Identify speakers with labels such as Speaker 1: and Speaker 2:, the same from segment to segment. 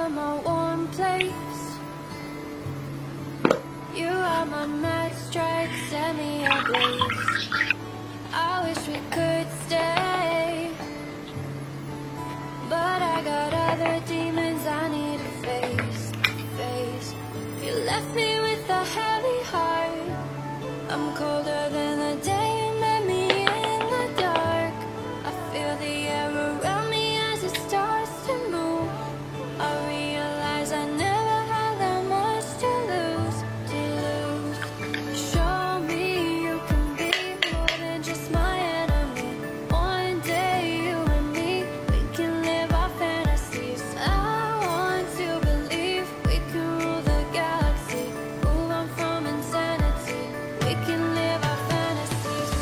Speaker 1: are my warm place. You are my mad strike, set me ablaze. I wish we could stay, but I got other demons I need to face. You left me with a heavy heart. I'm colder than the day you met me in the dark. I feel the air around me as it starts to move. I realize I never had that much to lose. Show me you can be more than just my enemy. One day you and me, we can live our fantasies. I want to believe we can rule the galaxy, move on from insanity. We can live our fantasies.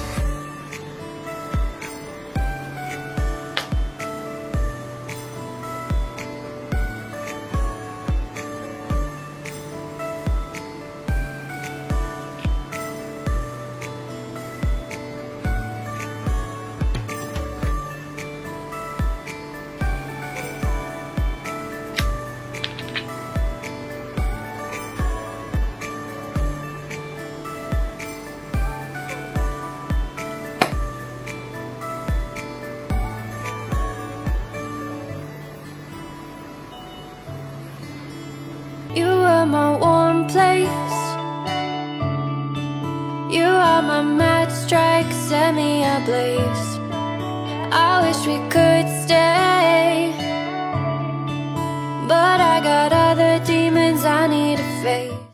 Speaker 1: You are my warm place. You are my mad strike, set me ablaze. I wish we could stay, but I got other demons I need to face.